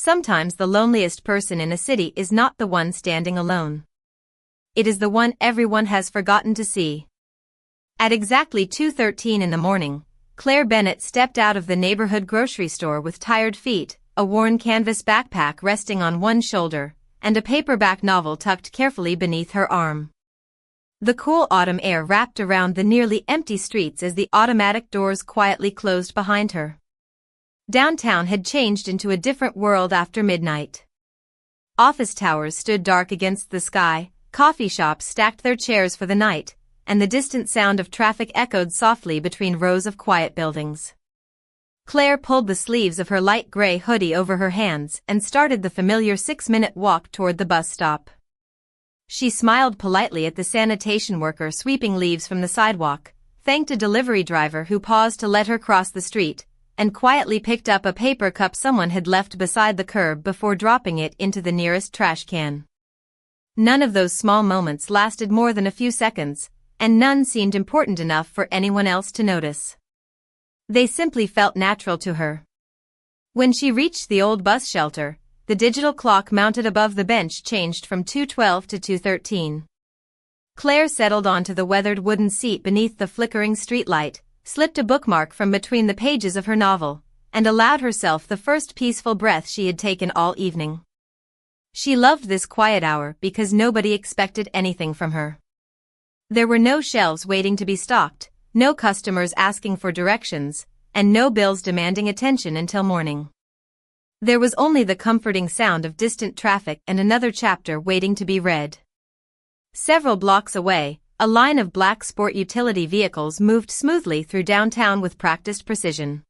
Sometimes the loneliest person in a city is not the one standing alone. It is the one everyone has forgotten to see. At exactly 2:13 in the morning, Claire Bennett stepped out of the neighborhood grocery store with tired feet, a worn canvas backpack resting on one shoulder, and a paperback novel tucked carefully beneath her arm. The cool autumn air wrapped around the nearly empty streets as the automatic doors quietly closed behind her. Downtown had changed into a different world after midnight. Office towers stood dark against the sky, coffee shops stacked their chairs for the night, and the distant sound of traffic echoed softly between rows of quiet buildings. Claire pulled the sleeves of her light gray hoodie over her hands and started the familiar 6-minute walk toward the bus stop. She smiled politely at the sanitation worker sweeping leaves from the sidewalk, thanked a delivery driver who paused to let her cross the street, and quietly picked up a paper cup someone had left beside the curb before dropping it into the nearest trash can. None of those small moments lasted more than a few seconds, and none seemed important enough for anyone else to notice. They simply felt natural to her. When she reached the old bus shelter, the digital clock mounted above the bench changed from 2:12 to 2:13. Claire settled onto the weathered wooden seat beneath the flickering streetlight, slipped a bookmark from between the pages of her novel, and allowed herself the first peaceful breath she had taken all evening. She loved this quiet hour because nobody expected anything from her. There were no shelves waiting to be stocked, no customers asking for directions, and no bills demanding attention until morning. There was only the comforting sound of distant traffic and another chapter waiting to be read. Several blocks away, a line of black sport utility vehicles moved smoothly through downtown with practiced precision.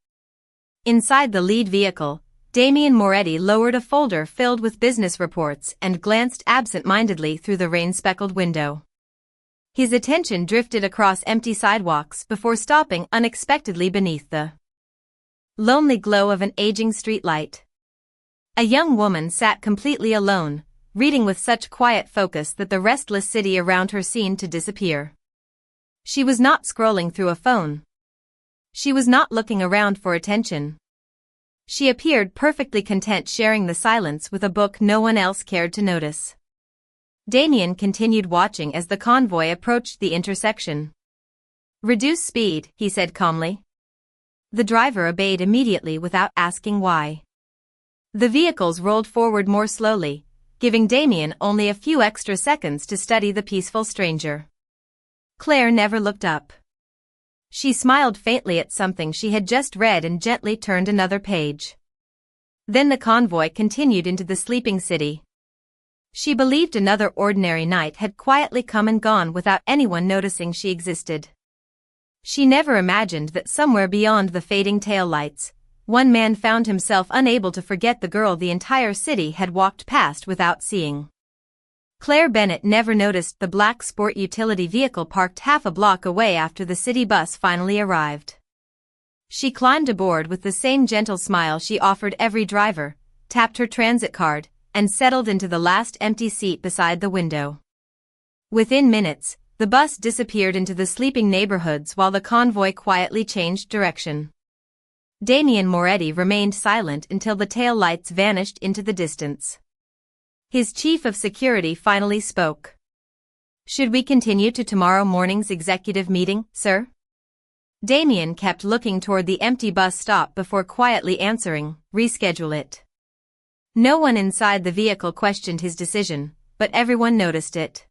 Inside the lead vehicle, Damien Moretti lowered a folder filled with business reports and glanced absent-mindedly through the rain-speckled window. His attention drifted across empty sidewalks before stopping unexpectedly beneath the lonely glow of an aging streetlight. A young woman sat completely alone, reading with such quiet focus that the restless city around her seemed to disappear. She was not scrolling through a phone. She was not looking around for attention. She appeared perfectly content sharing the silence with a book no one else cared to notice. Damien continued watching as the convoy approached the intersection. "Reduce speed," he said calmly. The driver obeyed immediately without asking why. The vehicles rolled forward more slowly, giving Damien only a few extra seconds to study the peaceful stranger. Claire never looked up. She smiled faintly at something she had just read and gently turned another page. Then the convoy continued into the sleeping city. She believed another ordinary night had quietly come and gone without anyone noticing she existed. She never imagined that somewhere beyond the fading taillights, one man found himself unable to forget the girl the entire city had walked past without seeing. Claire Bennett never noticed the black sport utility vehicle parked half a block away after the city bus finally arrived. She climbed aboard with the same gentle smile she offered every driver, tapped her transit card, and settled into the last empty seat beside the window. Within minutes, the bus disappeared into the sleeping neighborhoods while the convoy quietly changed direction. Damien Moretti remained silent until the tail lights vanished into the distance. His chief of security finally spoke. "Should we continue to tomorrow morning's executive meeting, sir?" Damien kept looking toward the empty bus stop before quietly answering, "Reschedule it." No one inside the vehicle questioned his decision, but everyone noticed it.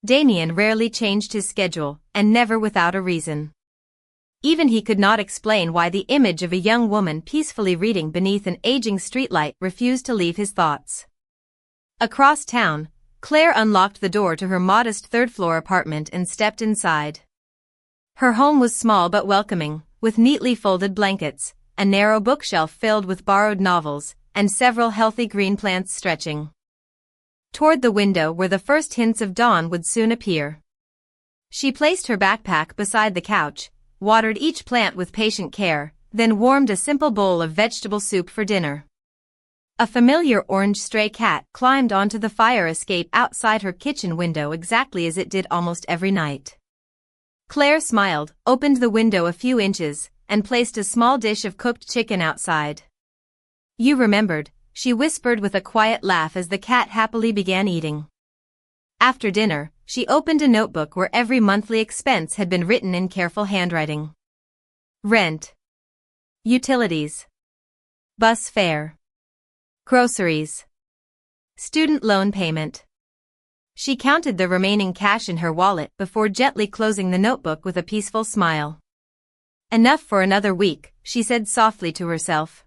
Damien rarely changed his schedule, and never without a reason. Even he could not explain why the image of a young woman peacefully reading beneath an aging streetlight refused to leave his thoughts. Across town, Claire unlocked the door to her modest third-floor apartment and stepped inside. Her home was small but welcoming, with neatly folded blankets, a narrow bookshelf filled with borrowed novels, and several healthy green plants stretching toward the window where the first hints of dawn would soon appear. She placed her backpack beside the couch, watered each plant with patient care, then warmed a simple bowl of vegetable soup for dinner. A familiar orange stray cat climbed onto the fire escape outside her kitchen window exactly as it did almost every night. Claire smiled, opened the window a few inches, and placed a small dish of cooked chicken outside. "You remembered," she whispered with a quiet laugh as the cat happily began eating. After dinner, she opened a notebook where every monthly expense had been written in careful handwriting. Rent. Utilities. Bus fare. Groceries. Student loan payment. She counted the remaining cash in her wallet before gently closing the notebook with a peaceful smile. Enough for another week, she said softly to herself.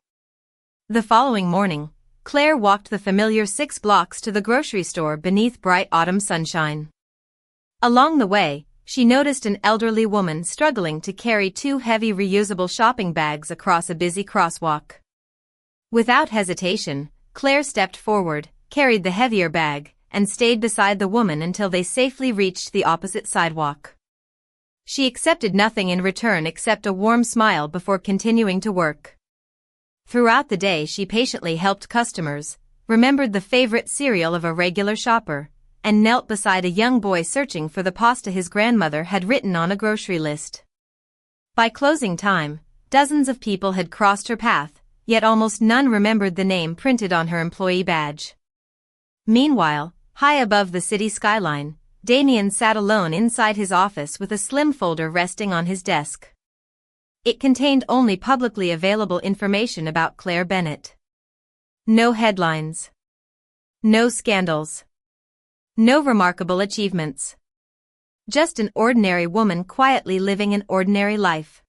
The following morning, Claire walked the familiar 6 blocks to the grocery store beneath bright autumn sunshine. Along the way, she noticed an elderly woman struggling to carry 2 heavy reusable shopping bags across a busy crosswalk. Without hesitation, Claire stepped forward, carried the heavier bag, and stayed beside the woman until they safely reached the opposite sidewalk. She accepted nothing in return except a warm smile before continuing to work. Throughout the day she patiently helped customers, remembered the favorite cereal of a regular shopper, and knelt beside a young boy searching for the pasta his grandmother had written on a grocery list. By closing time, dozens of people had crossed her path, yet almost none remembered the name printed on her employee badge. Meanwhile, high above the city skyline, Damien sat alone inside his office with a slim folder resting on his desk. It contained only publicly available information about Claire Bennett. No headlines. No scandals. No remarkable achievements. Just an ordinary woman quietly living an ordinary life.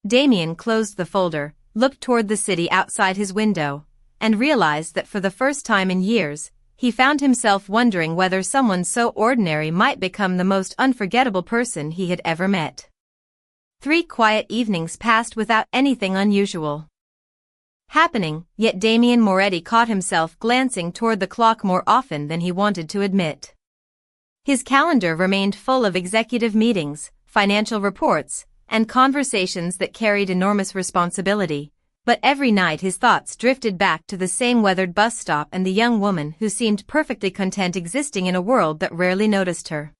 Damien closed the folder, looked toward the city outside his window, and realized that for the first time in years, he found himself wondering whether someone so ordinary might become the most unforgettable person he had ever met. 3 quiet evenings passed without anything unusual happening, yet Damien Moretti caught himself glancing toward the clock more often than he wanted to admit. His calendar remained full of executive meetings, financial reports, and conversations that carried enormous responsibility, but every night his thoughts drifted back to the same weathered bus stop and the young woman who seemed perfectly content existing in a world that rarely noticed her.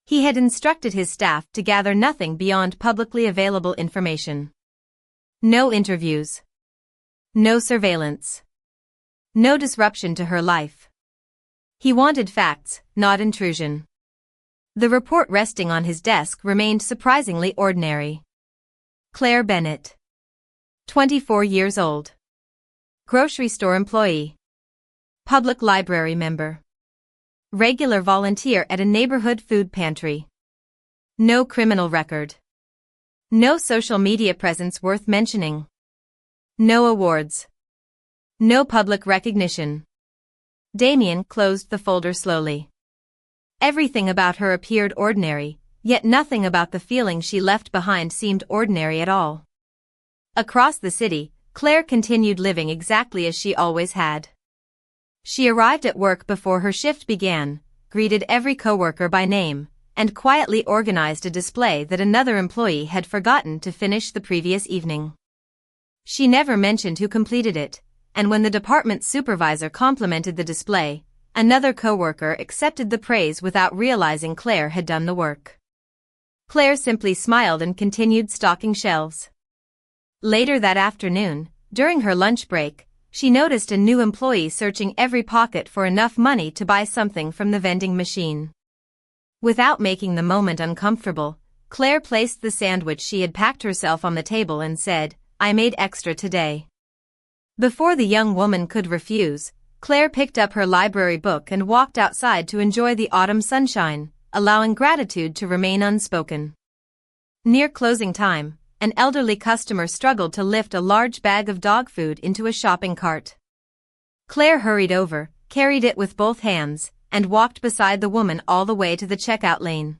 He had instructed his staff to gather nothing beyond publicly available information. No interviews. No surveillance. No disruption to her life. He wanted facts, not intrusion. The report resting on his desk remained surprisingly ordinary. Claire Bennett. 24 years old. Grocery store employee. Public library member. Regular volunteer at a neighborhood food pantry. No criminal record. No social media presence worth mentioning. No awards. No public recognition. Damien closed the folder slowly. Everything about her appeared ordinary, yet nothing about the feeling she left behind seemed ordinary at all. Across the city, Claire continued living exactly as she always had. She arrived at work before her shift began, greeted every coworker by name, and quietly organized a display that another employee had forgotten to finish the previous evening. She never mentioned who completed it, and when the department supervisor complimented the display, another coworker accepted the praise without realizing Claire had done the work. Claire simply smiled and continued stocking shelves. Later that afternoon, during her lunch break, she noticed a new employee searching every pocket for enough money to buy something from the vending machine. Without making the moment uncomfortable, Claire placed the sandwich she had packed herself on the table and said, "I made extra today." Before the young woman could refuse, Claire picked up her library book and walked outside to enjoy the autumn sunshine, allowing gratitude to remain unspoken. Near closing time, an elderly customer struggled to lift a large bag of dog food into a shopping cart. Claire hurried over, carried it with both hands, and walked beside the woman all the way to the checkout lane.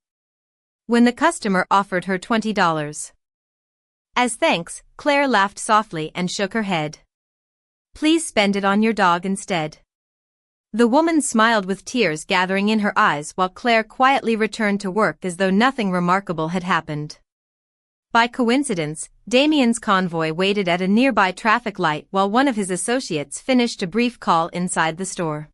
When the customer offered her $20 as thanks, Claire laughed softly and shook her head. "Please spend it on your dog instead." The woman smiled with tears gathering in her eyes while Claire quietly returned to work as though nothing remarkable had happened. By coincidence, Damien's convoy waited at a nearby traffic light while one of his associates finished a brief call inside the store.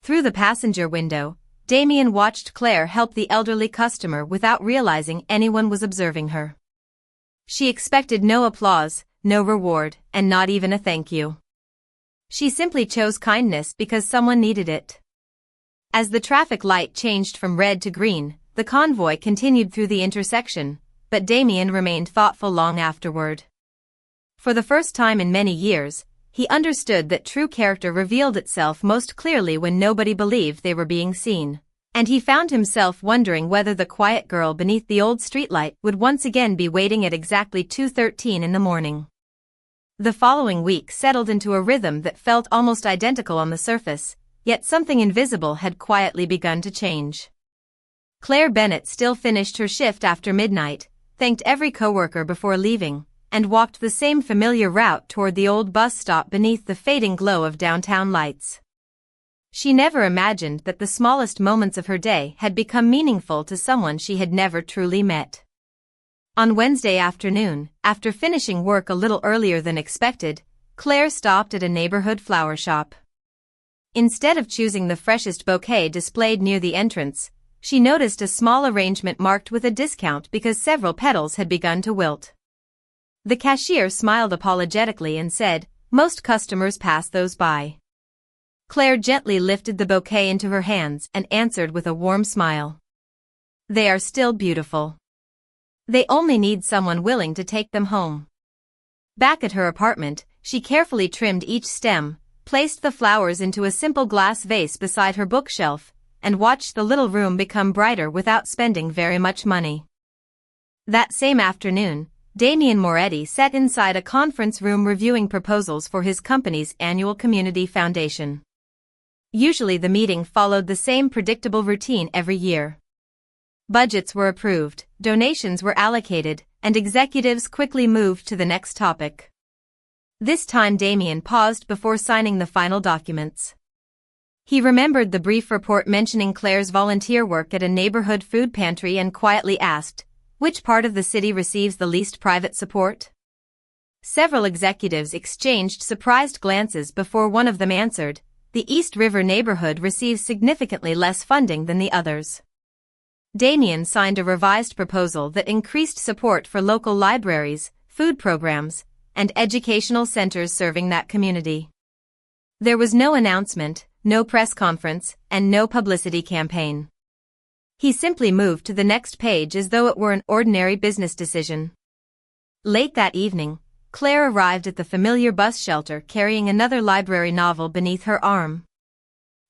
Through the passenger window, Damien watched Claire help the elderly customer without realizing anyone was observing her. She expected no applause, no reward, and not even a thank you. She simply chose kindness because someone needed it. As the traffic light changed from red to green, the convoy continued through the intersection, but Damien remained thoughtful long afterward. For the first time in many years, he understood that true character revealed itself most clearly when nobody believed they were being seen, and he found himself wondering whether the quiet girl beneath the old streetlight would once again be waiting at exactly 2:13 in the morning. The following week settled into a rhythm that felt almost identical on the surface, yet something invisible had quietly begun to change. Claire Bennett still finished her shift after midnight, thanked every coworker before leaving, and walked the same familiar route toward the old bus stop beneath the fading glow of downtown lights. She never imagined that the smallest moments of her day had become meaningful to someone she had never truly met. On Wednesday afternoon, after finishing work a little earlier than expected, Claire stopped at a neighborhood flower shop. Instead of choosing the freshest bouquet displayed near the entrance, she noticed a small arrangement marked with a discount because several petals had begun to wilt. The cashier smiled apologetically and said, "Most customers pass those by." Claire gently lifted the bouquet into her hands and answered with a warm smile. "They are still beautiful. They only need someone willing to take them home." Back at her apartment, she carefully trimmed each stem, placed the flowers into a simple glass vase beside her bookshelf, and watched the little room become brighter without spending very much money. That same afternoon, Damien Moretti sat inside a conference room reviewing proposals for his company's annual community foundation. Usually the meeting followed the same predictable routine every year. Budgets were approved, donations were allocated, and executives quickly moved to the next topic. This time Damien paused before signing the final documents. He remembered the brief report mentioning Claire's volunteer work at a neighborhood food pantry and quietly asked, "Which part of the city receives the least private support?" Several executives exchanged surprised glances before one of them answered, "The East River neighborhood receives significantly less funding than the others." Damien signed a revised proposal that increased support for local libraries, food programs, and educational centers serving that community. There was no announcement, no press conference, and no publicity campaign. He simply moved to the next page as though it were an ordinary business decision. Late that evening, Claire arrived at the familiar bus shelter carrying another library novel beneath her arm.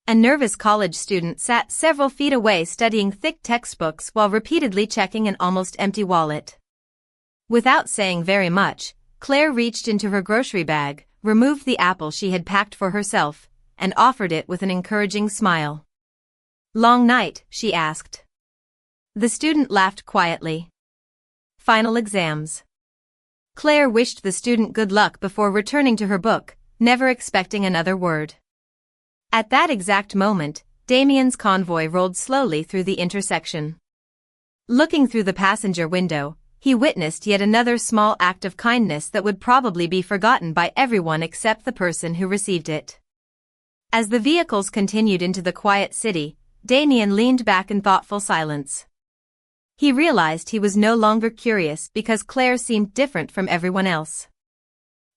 A nervous college student sat several feet away studying thick textbooks while repeatedly checking an almost empty wallet. Without saying very much, Claire reached into her grocery bag, removed the apple she had packed for herself, and offered it with an encouraging smile. "Long night?" she asked. The student laughed quietly. "Final exams." Claire wished the student good luck before returning to her book, never expecting another word. At that exact moment, Damien's convoy rolled slowly through the intersection. Looking through the passenger window, he witnessed yet another small act of kindness that would probably be forgotten by everyone except the person who received it. As the vehicles continued into the quiet city, Damien leaned back in thoughtful silence. He realized he was no longer curious because Claire seemed different from everyone else.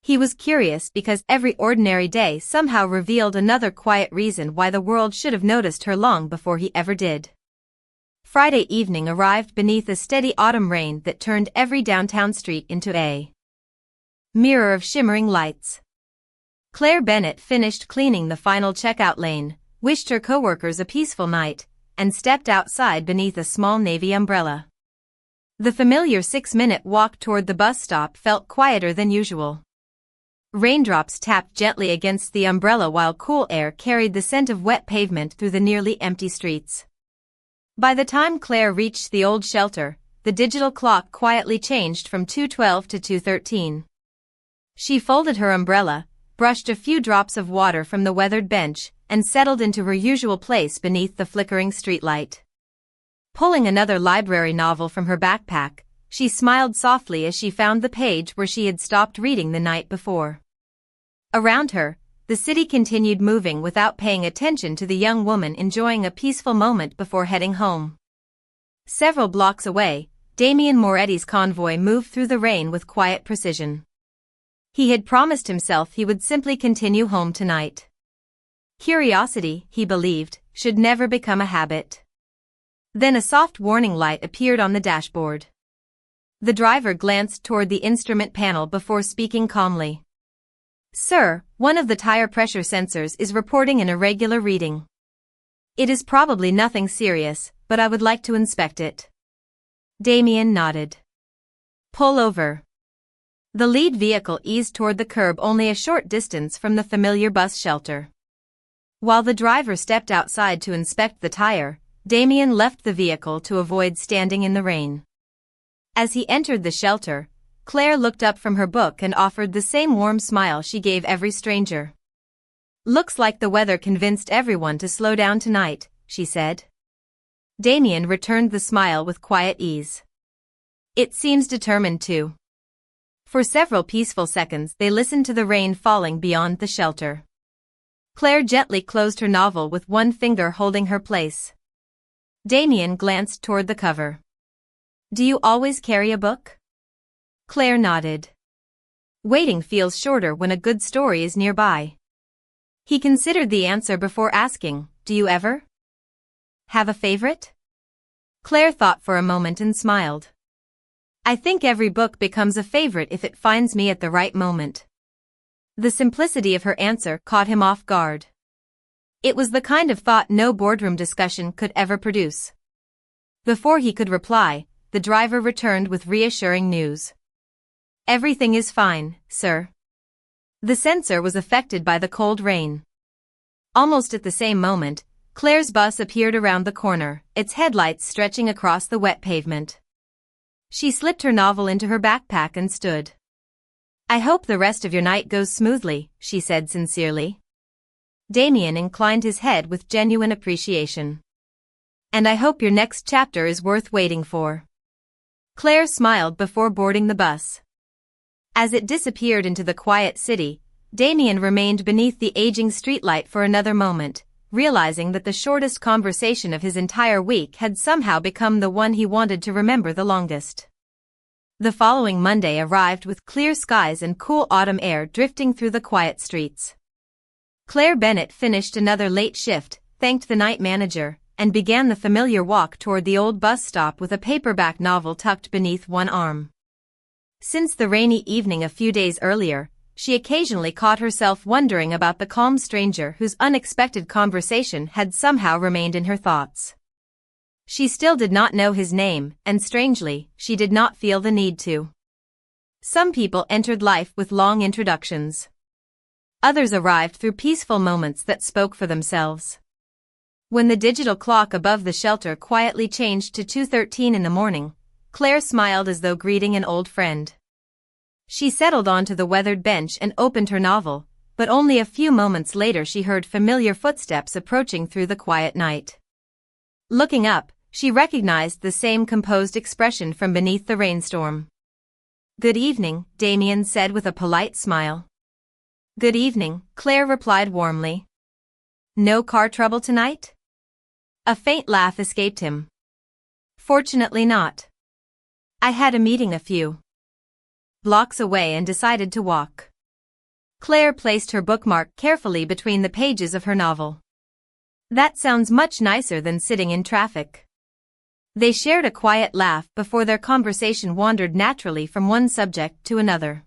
He was curious because every ordinary day somehow revealed another quiet reason why the world should have noticed her long before he ever did. Friday evening arrived beneath a steady autumn rain that turned every downtown street into a mirror of shimmering lights. Claire Bennett finished cleaning the final checkout lane, wished her coworkers a peaceful night, and stepped outside beneath a small navy umbrella. The familiar 6-minute walk toward the bus stop felt quieter than usual. Raindrops tapped gently against the umbrella while cool air carried the scent of wet pavement through the nearly empty streets. By the time Claire reached the old shelter, the digital clock quietly changed from 2:12 to 2:13. She folded her umbrella, brushed a few drops of water from the weathered bench, and settled into her usual place beneath the flickering streetlight. Pulling another library novel from her backpack, she smiled softly as she found the page where she had stopped reading the night before. Around her, the city continued moving without paying attention to the young woman enjoying a peaceful moment before heading home. Several blocks away, Damien Moretti's convoy moved through the rain with quiet precision. He had promised himself he would simply continue home tonight. Curiosity, he believed, should never become a habit. Then a soft warning light appeared on the dashboard. The driver glanced toward the instrument panel before speaking calmly. "Sir, one of the tire pressure sensors is reporting an irregular reading. It is probably nothing serious, but I would like to inspect it." Damien nodded. "Pull over." The lead vehicle eased toward the curb only a short distance from the familiar bus shelter. While the driver stepped outside to inspect the tire, Damien left the vehicle to avoid standing in the rain. As he entered the shelter, Claire looked up from her book and offered the same warm smile she gave every stranger. "Looks like the weather convinced everyone to slow down tonight," she said. Damien returned the smile with quiet ease. "It seems determined to." For several peaceful seconds they listened to the rain falling beyond the shelter. Claire gently closed her novel with one finger holding her place. Damien glanced toward the cover. "Do you always carry a book?" Claire nodded. Waiting feels shorter when a good story is nearby. He considered the answer before asking, "Do you ever have a favorite?" Claire thought for a moment and smiled. "I think every book becomes a favorite if it finds me at the right moment." The simplicity of her answer caught him off guard. It was the kind of thought no boardroom discussion could ever produce. Before he could reply, the driver returned with reassuring news. "Everything is fine, sir." The sensor was affected by the cold rain. Almost at the same moment, Claire's bus appeared around the corner, its headlights stretching across the wet pavement. She slipped her novel into her backpack and stood. "I hope the rest of your night goes smoothly," she said sincerely. Damien inclined his head with genuine appreciation. "And I hope your next chapter is worth waiting for." Claire smiled before boarding the bus. As it disappeared into the quiet city, Damien remained beneath the aging streetlight for another moment, realizing that the shortest conversation of his entire week had somehow become the one he wanted to remember the longest. The following Monday arrived with clear skies and cool autumn air drifting through the quiet streets. Claire Bennett finished another late shift, thanked the night manager, and began the familiar walk toward the old bus stop with a paperback novel tucked beneath one arm. Since the rainy evening a few days earlier, she occasionally caught herself wondering about the calm stranger whose unexpected conversation had somehow remained in her thoughts. She still did not know his name, and strangely, she did not feel the need to. Some people entered life with long introductions. Others arrived through peaceful moments that spoke for themselves. When the digital clock above the shelter quietly changed to 2:13 in the morning, Claire smiled as though greeting an old friend. She settled onto the weathered bench and opened her novel, but only a few moments later she heard familiar footsteps approaching through the quiet night. Looking up, she recognized the same composed expression from beneath the rainstorm. "Good evening," Damien said with a polite smile. "Good evening," Claire replied warmly. "No car trouble tonight?" A faint laugh escaped him. "Fortunately not. I had a meeting a few blocks away and decided to walk." Claire placed her bookmark carefully between the pages of her novel. "That sounds much nicer than sitting in traffic." They shared a quiet laugh before their conversation wandered naturally from one subject to another.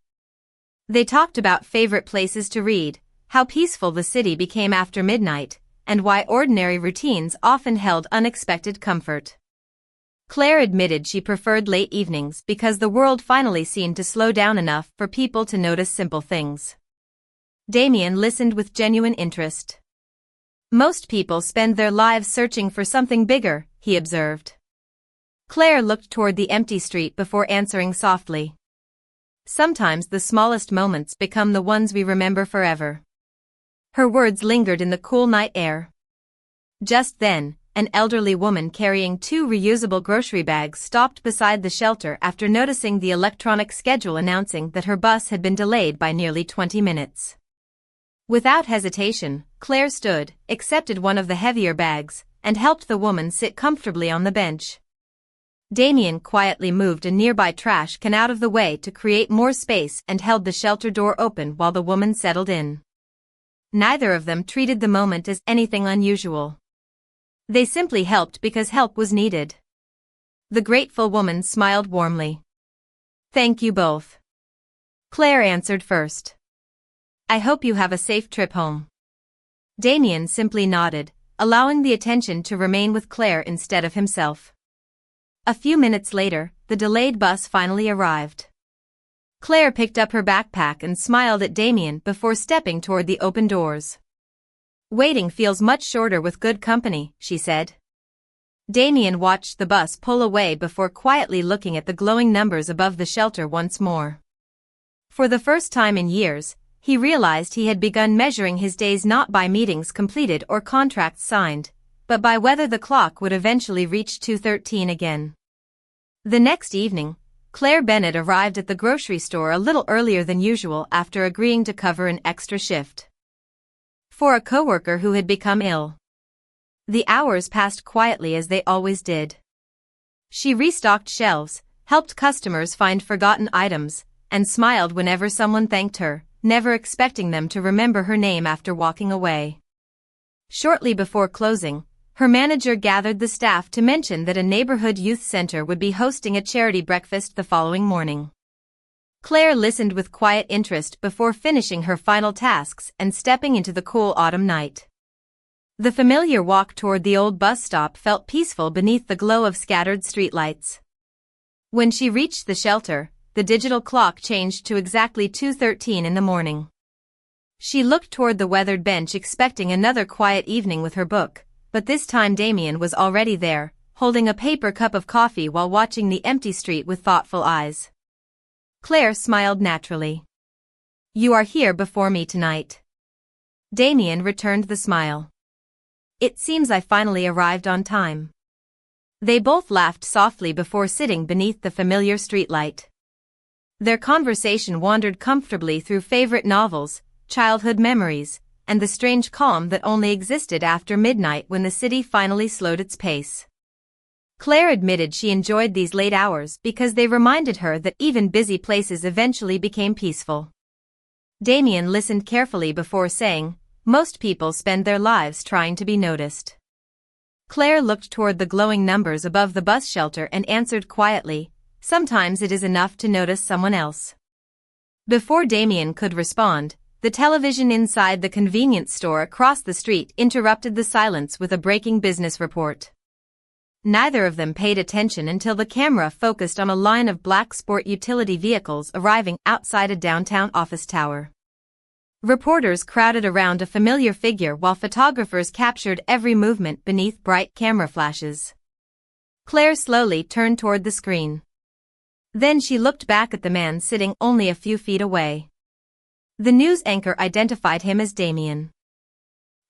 They talked about favorite places to read, how peaceful the city became after midnight, and why ordinary routines often held unexpected comfort. Claire admitted she preferred late evenings because the world finally seemed to slow down enough for people to notice simple things. Damien listened with genuine interest. "Most people spend their lives searching for something bigger," he observed. Claire looked toward the empty street before answering softly. "Sometimes the smallest moments become the ones we remember forever." Her words lingered in the cool night air. Just then, an elderly woman carrying 2 reusable grocery bags stopped beside the shelter after noticing the electronic schedule announcing that her bus had been delayed by nearly 20 minutes. Without hesitation, Claire stood, accepted one of the heavier bags, and helped the woman sit comfortably on the bench. Damien quietly moved a nearby trash can out of the way to create more space and held the shelter door open while the woman settled in. Neither of them treated the moment as anything unusual. They simply helped because help was needed. The grateful woman smiled warmly. "Thank you both." Claire answered first. "I hope you have a safe trip home." Damien simply nodded, allowing the attention to remain with Claire instead of himself. A few minutes later, the delayed bus finally arrived. Claire picked up her backpack and smiled at Damien before stepping toward the open doors. "Waiting feels much shorter with good company," she said. Damien watched the bus pull away before quietly looking at the glowing numbers above the shelter once more. For the first time in years, he realized he had begun measuring his days not by meetings completed or contracts signed, but by whether the clock would eventually reach 2:13 again. The next evening, Claire Bennett arrived at the grocery store a little earlier than usual after agreeing to cover an extra shift for a coworker who had become ill. The hours passed quietly as they always did. She restocked shelves, helped customers find forgotten items, and smiled whenever someone thanked her, never expecting them to remember her name after walking away. Shortly before closing, her manager gathered the staff to mention that a neighborhood youth center would be hosting a charity breakfast the following morning. Claire listened with quiet interest before finishing her final tasks and stepping into the cool autumn night. The familiar walk toward the old bus stop felt peaceful beneath the glow of scattered streetlights. When she reached the shelter, the digital clock changed to exactly 2:13 in the morning. She looked toward the weathered bench expecting another quiet evening with her book, but this time Damien was already there, holding a paper cup of coffee while watching the empty street with thoughtful eyes. Claire smiled naturally. "You are here before me tonight." Damien returned the smile. "It seems I finally arrived on time." They both laughed softly before sitting beneath the familiar streetlight. Their conversation wandered comfortably through favorite novels, childhood memories, and the strange calm that only existed after midnight when the city finally slowed its pace. Claire admitted she enjoyed these late hours because they reminded her that even busy places eventually became peaceful. Damien listened carefully before saying, "Most people spend their lives trying to be noticed." Claire looked toward the glowing numbers above the bus shelter and answered quietly, "Sometimes it is enough to notice someone else." Before Damien could respond, the television inside the convenience store across the street interrupted the silence with a breaking business report. Neither of them paid attention until the camera focused on a line of black sport utility vehicles arriving outside a downtown office tower. Reporters crowded around a familiar figure while photographers captured every movement beneath bright camera flashes. Claire slowly turned toward the screen. Then she looked back at the man sitting only a few feet away. The news anchor identified him as Damien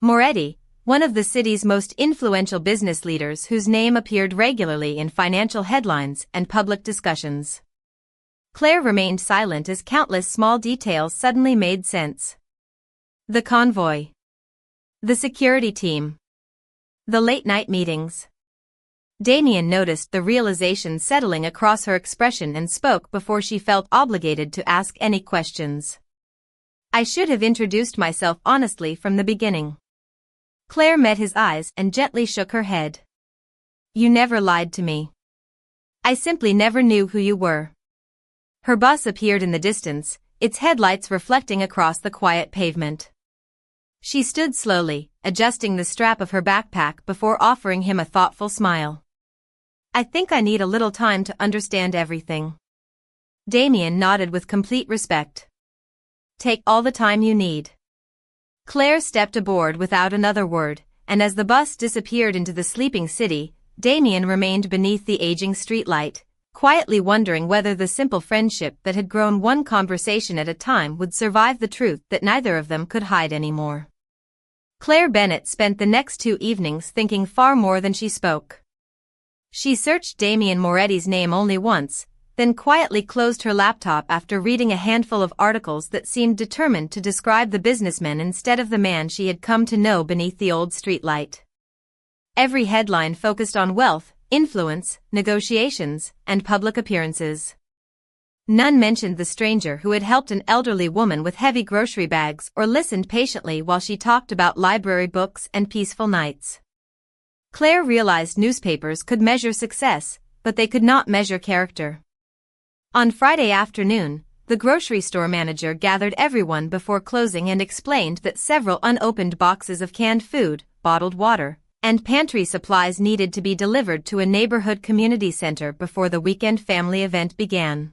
Moretti, one of the city's most influential business leaders whose name appeared regularly in financial headlines and public discussions. Claire remained silent as countless small details suddenly made sense. The convoy. The security team. The late-night meetings. Damien noticed the realization settling across her expression and spoke before she felt obligated to ask any questions. "I should have introduced myself honestly from the beginning." Claire met his eyes and gently shook her head. "You never lied to me. I simply never knew who you were." Her bus appeared in the distance, its headlights reflecting across the quiet pavement. She stood slowly, adjusting the strap of her backpack before offering him a thoughtful smile. "I think I need a little time to understand everything." Damien nodded with complete respect. "Take all the time you need." Claire stepped aboard without another word, and as the bus disappeared into the sleeping city, Damien remained beneath the aging streetlight, quietly wondering whether the simple friendship that had grown one conversation at a time would survive the truth that neither of them could hide anymore. Claire Bennett spent the next 2 evenings thinking far more than she spoke. She searched Damien Moretti's name only once, then quietly closed her laptop after reading a handful of articles that seemed determined to describe the businessman instead of the man she had come to know beneath the old streetlight. Every headline focused on wealth, influence, negotiations, and public appearances. None mentioned the stranger who had helped an elderly woman with heavy grocery bags or listened patiently while she talked about library books and peaceful nights. Claire realized newspapers could measure success, but they could not measure character. On Friday afternoon, the grocery store manager gathered everyone before closing and explained that several unopened boxes of canned food, bottled water, and pantry supplies needed to be delivered to a neighborhood community center before the weekend family event began.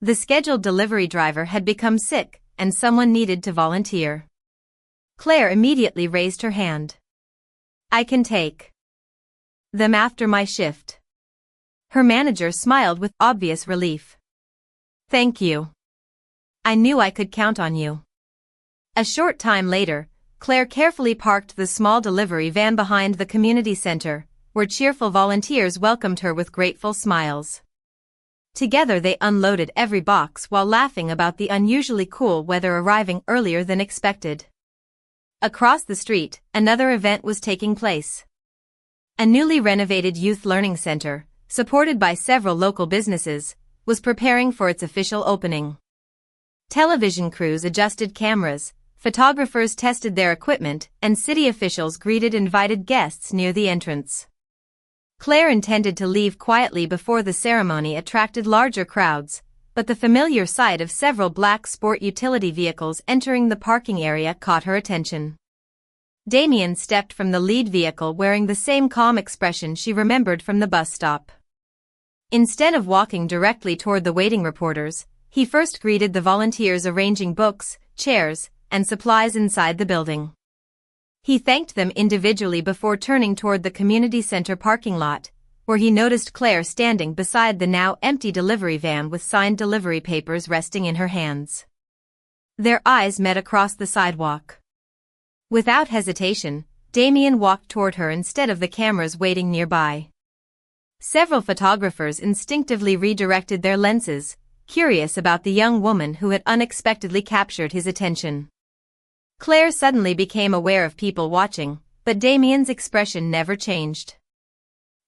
The scheduled delivery driver had become sick, and someone needed to volunteer. Claire immediately raised her hand. "I can take them after my shift." Her manager smiled with obvious relief. "Thank you. I knew I could count on you." A short time later, Claire carefully parked the small delivery van behind the community center, where cheerful volunteers welcomed her with grateful smiles. Together they unloaded every box while laughing about the unusually cool weather arriving earlier than expected. Across the street, another event was taking place. A newly renovated youth learning center, supported by several local businesses, was preparing for its official opening. Television crews adjusted cameras, photographers tested their equipment, and city officials greeted invited guests near the entrance. Claire intended to leave quietly before the ceremony attracted larger crowds, but the familiar sight of several black sport utility vehicles entering the parking area caught her attention. Damien stepped from the lead vehicle wearing the same calm expression she remembered from the bus stop. Instead of walking directly toward the waiting reporters, he first greeted the volunteers arranging books, chairs, and supplies inside the building. He thanked them individually before turning toward the community center parking lot, where he noticed Claire standing beside the now empty delivery van with signed delivery papers resting in her hands. Their eyes met across the sidewalk. Without hesitation, Damien walked toward her instead of the cameras waiting nearby. Several photographers instinctively redirected their lenses, curious about the young woman who had unexpectedly captured his attention. Claire suddenly became aware of people watching, but Damien's expression never changed.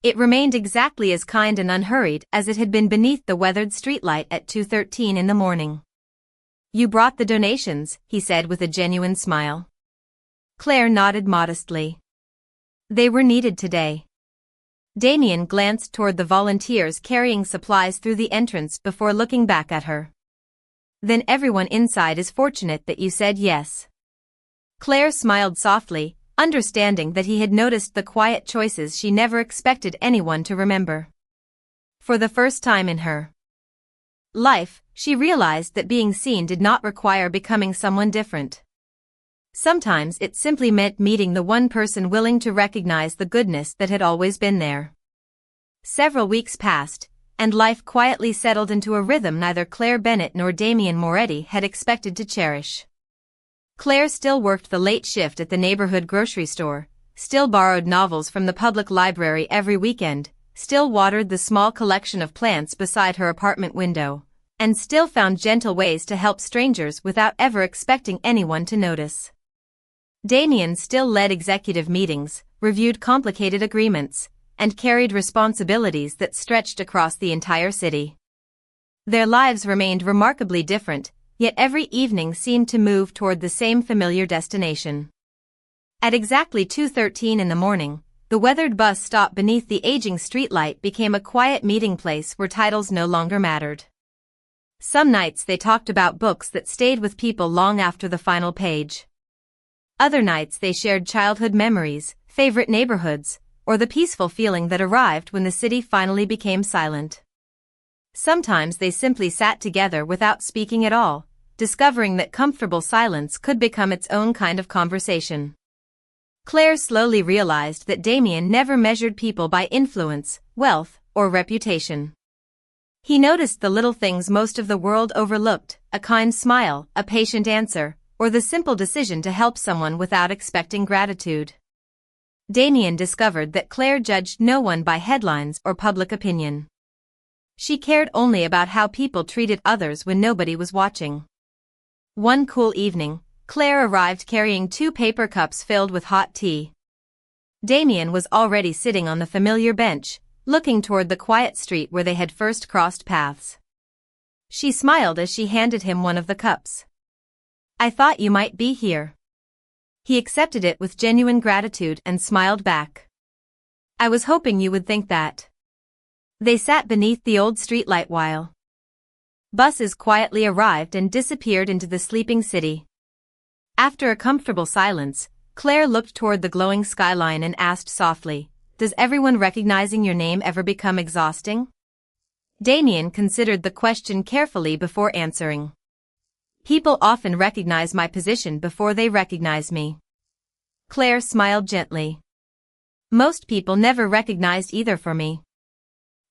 It remained exactly as kind and unhurried as it had been beneath the weathered streetlight at 2:13 in the morning. "You brought the donations," he said with a genuine smile. Claire nodded modestly. "They were needed today." Damien glanced toward the volunteers carrying supplies through the entrance before looking back at her. "Then everyone inside is fortunate that you said yes." Claire smiled softly, understanding that he had noticed the quiet choices she never expected anyone to remember. For the first time in her life, she realized that being seen did not require becoming someone different. Sometimes it simply meant meeting the one person willing to recognize the goodness that had always been there. Several weeks passed, and life quietly settled into a rhythm neither Claire Bennett nor Damien Moretti had expected to cherish. Claire still worked the late shift at the neighborhood grocery store, still borrowed novels from the public library every weekend, still watered the small collection of plants beside her apartment window, and still found gentle ways to help strangers without ever expecting anyone to notice. Damien still led executive meetings, reviewed complicated agreements, and carried responsibilities that stretched across the entire city. Their lives remained remarkably different, yet every evening seemed to move toward the same familiar destination. At exactly 2:13 in the morning, the weathered bus stop beneath the aging streetlight became a quiet meeting place where titles no longer mattered. Some nights they talked about books that stayed with people long after the final page. Other nights they shared childhood memories, favorite neighborhoods, or the peaceful feeling that arrived when the city finally became silent. Sometimes they simply sat together without speaking at all, discovering that comfortable silence could become its own kind of conversation. Claire slowly realized that Damien never measured people by influence, wealth, or reputation. He noticed the little things most of the world overlooked, a kind smile, a patient answer, or the simple decision to help someone without expecting gratitude. Damien discovered that Claire judged no one by headlines or public opinion. She cared only about how people treated others when nobody was watching. One cool evening, Claire arrived carrying 2 paper cups filled with hot tea. Damien was already sitting on the familiar bench, looking toward the quiet street where they had first crossed paths. She smiled as she handed him one of the cups. "I thought you might be here." He accepted it with genuine gratitude and smiled back. "I was hoping you would think that." They sat beneath the old streetlight while buses quietly arrived and disappeared into the sleeping city. After a comfortable silence, Claire looked toward the glowing skyline and asked softly, "Does everyone recognizing your name ever become exhausting?" Damien considered the question carefully before answering. "People often recognize my position before they recognize me." Claire smiled gently. "Most people never recognized either for me."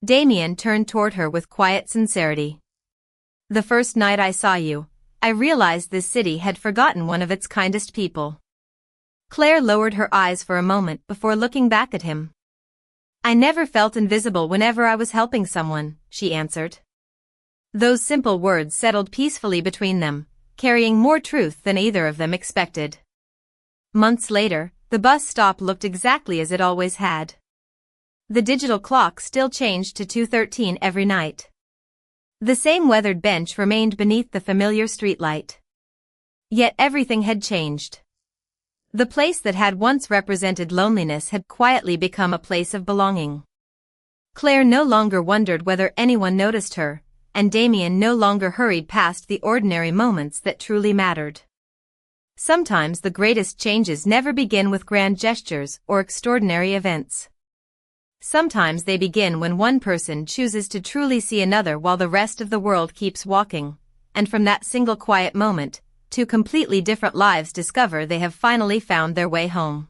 Damien turned toward her with quiet sincerity. "The first night I saw you, I realized this city had forgotten one of its kindest people." Claire lowered her eyes for a moment before looking back at him. "I never felt invisible whenever I was helping someone," she answered. Those simple words settled peacefully between them, carrying more truth than either of them expected. Months later, the bus stop looked exactly as it always had. The digital clock still changed to 2:13 every night. The same weathered bench remained beneath the familiar streetlight. Yet everything had changed. The place that had once represented loneliness had quietly become a place of belonging. Claire no longer wondered whether anyone noticed her, and Damien no longer hurried past the ordinary moments that truly mattered. Sometimes the greatest changes never begin with grand gestures or extraordinary events. Sometimes they begin when one person chooses to truly see another while the rest of the world keeps walking, and from that single quiet moment, two completely different lives discover they have finally found their way home.